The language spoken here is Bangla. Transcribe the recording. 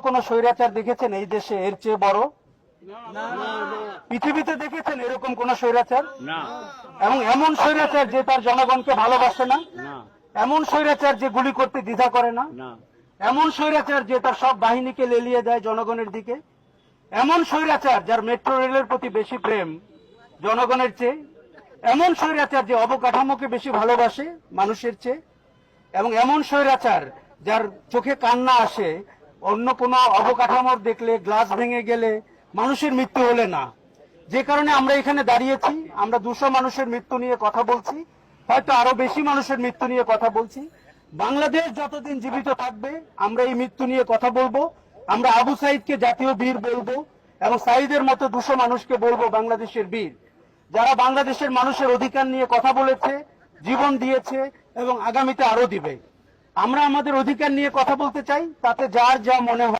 কোন স্বৈরাচার দেখেছেন এই দেশে এর চেয়ে বড়? পৃথিবীতে দেখেছেন এরকম কোন স্বৈরাচার? এবং এমন স্বৈরাচার যে তার জনগণকে ভালোবাসে না, এমন স্বৈরাচার যে গুলি করতে দ্বিধা করে না, এমন স্বৈরাচার যে তার সব বাহিনীকে লেলিয়ে দেয় জনগণের দিকে, এমন স্বৈরাচার যার মেট্রো রেলের প্রতি বেশি প্রেম জনগণের চেয়ে, এমন স্বৈরাচার যে অবকাঠামোকে বেশি ভালোবাসে মানুষের চেয়ে, এবং এমন স্বৈরাচার যার চোখে কান্না আসে অন্য কোনো অবকাঠামোর দেখলে, গ্লাস ভেঙে গেলে, মানুষের মৃত্যু হলে না। যে কারণে আমরা এখানে দাঁড়িয়েছি, আমরা 200 মানুষের মৃত্যু নিয়ে কথা বলছি, হয়তো আরো বেশি মানুষের মৃত্যু নিয়ে কথা বলছি। বাংলাদেশ যতদিন জীবিত থাকবে আমরা এই মৃত্যু নিয়ে কথা বলবো। আমরা আবু সাইদকে জাতীয় বীর বলবো এবং সাইদের মতো 200 মানুষকে বলবো বাংলাদেশের বীর, যারা বাংলাদেশের মানুষের অধিকার নিয়ে কথা বলেছে, জীবন দিয়েছে এবং আগামীতে আরো দিবে। আমরা আমাদের অধিকার নিয়ে কথা বলতে চাই, তাতে যার যা মনে হয়